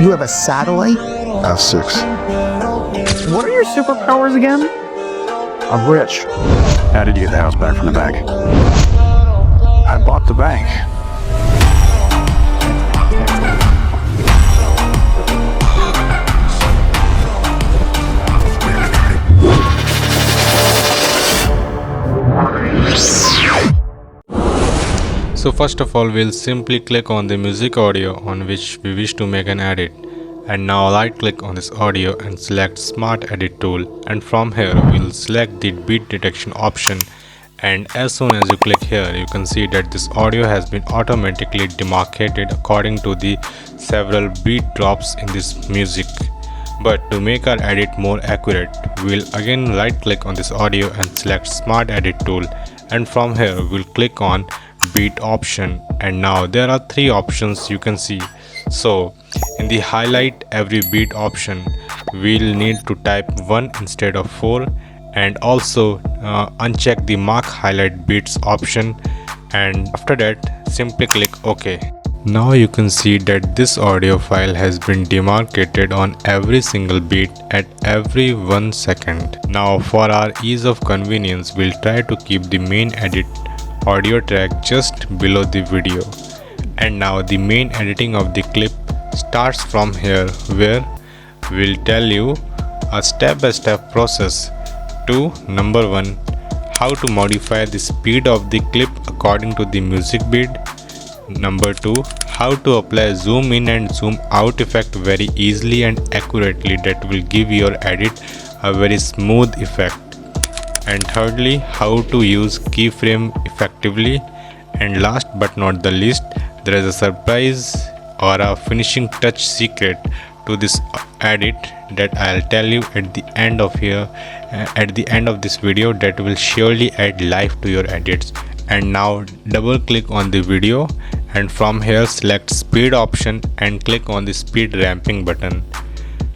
You have a satellite? S6. What are your superpowers again? I'm rich. How did you get the house back from the bank? I bought the bank. So first of all, we'll simply click on the music audio on which we wish to make an edit. And now right click on this audio and select Smart Edit tool, and from here we'll select the beat detection option, and as soon as you click here you can see that this audio has been automatically demarcated according to the several beat drops in this music. But to make our edit more accurate, we'll again right click on this audio and select Smart Edit tool, and from here we'll click on beat option, and now there are three options you can see. So in the highlight every beat option we'll need to type 1 instead of 4, and also uncheck the mark highlight beats option, and after that simply click OK. Now you can see that this audio file has been demarcated on every single beat at every 1 second. Now for our ease of convenience, we'll try to keep the main edit audio track just below the video. And now the main editing of the clip starts from here, where we'll tell you a step-by-step process to number 1, how to modify the speed of the clip according to the music beat. Number 2, how to apply zoom in and zoom out effect very easily and accurately that will give your edit a very smooth effect. And thirdly, how to use keyframe effectively. And last but not the least, there is a surprise or a finishing touch secret to this edit that I'll tell you at the end of this video, that will surely add life to your edits. And now double click on the video, and from here select speed option and click on the speed ramping button.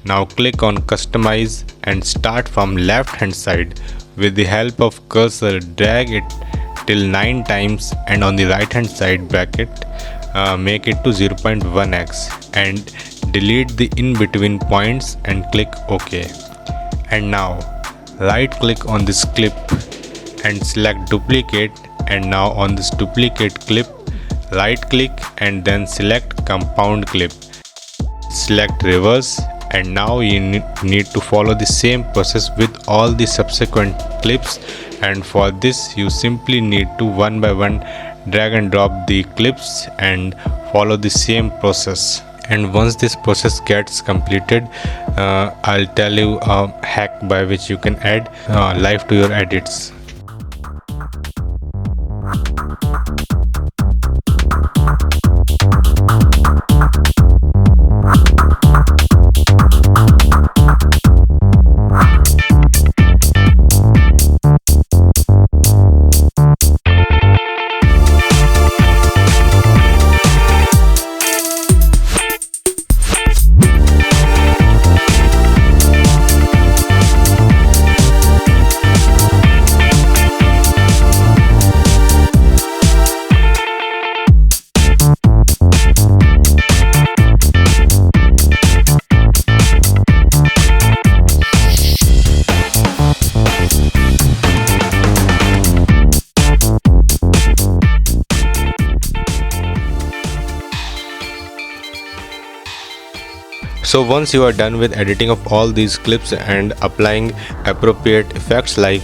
Now click on customize and start from left hand side. With the help of cursor, drag it till 9 times, and on the right hand side bracket make it to 0.1x and delete the in between points and click OK. And now right click on this clip and select duplicate, and now on this duplicate clip right click and then select compound clip, select reverse, and now you need to follow the same process with all the subsequent clips. And for this you simply need to one by one drag and drop the clips and follow the same process. And once this process gets completed, I'll tell you a hack by which you can add life to your edits. So once you are done with editing of all these clips and applying appropriate effects like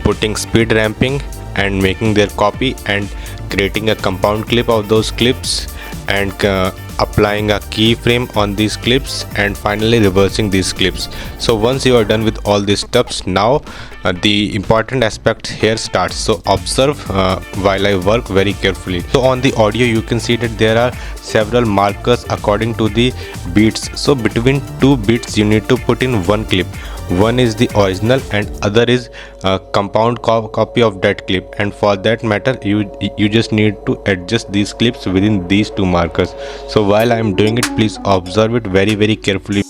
putting speed ramping and making their copy and creating a compound clip of those clips and applying a keyframe on these clips and finally reversing these clips. So once you are done with all these steps, now the important aspect here starts. So observe while I work very carefully. So on the audio you can see that there are several markers according to the beats. So between two beats you need to put in one clip. One is the original and other is a compound copy of that clip, and for that matter you just need to adjust these clips within these two markers. So while I am doing it, please observe it very carefully.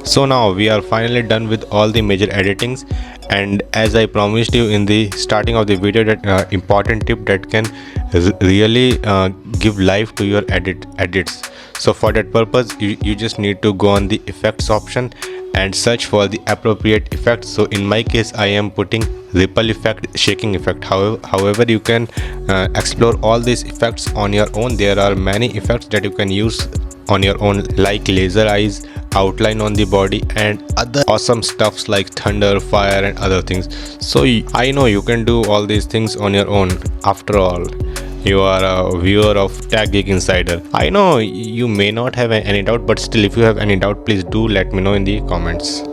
So now we are finally done with all the major editings, and as I promised you in the starting of the video, that important tip that can really give life to your edits. So for that purpose you just need to go on the effects option and search for the appropriate effects. So in my case I am putting ripple effect, shaking effect. However you can explore all these effects on your own. There are many effects that you can use on your own, like laser eyes, outline on the body, and other awesome stuffs like thunder, fire, and other things. So I know you can do all these things on your own. After all, you are a viewer of Tech Geek Insider. I know you may not have any doubt, but still, if you have any doubt, please do let me know in the comments.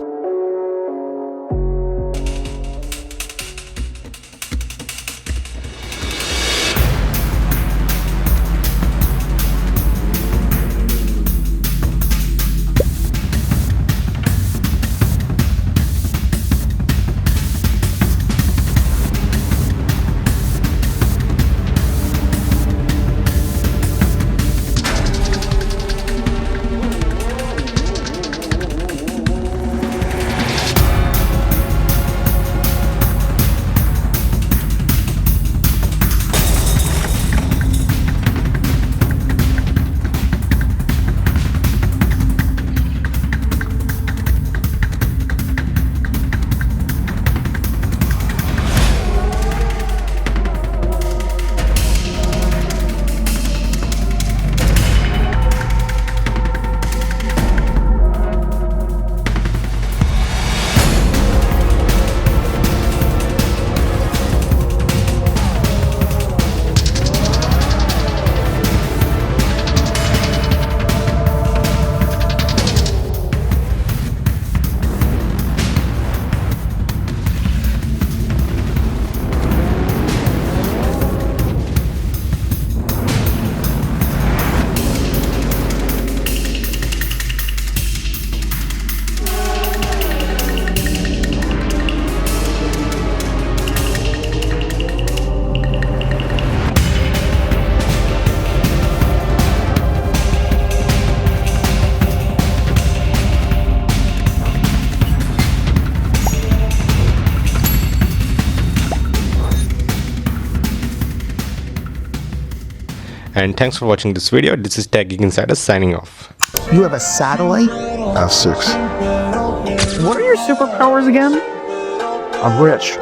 And thanks for watching this video. This is Tech Geek Insider signing off. You have a satellite? F6. What are your superpowers again? I'm rich.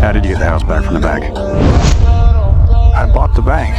How did you get the house back from the bank? I bought the bank.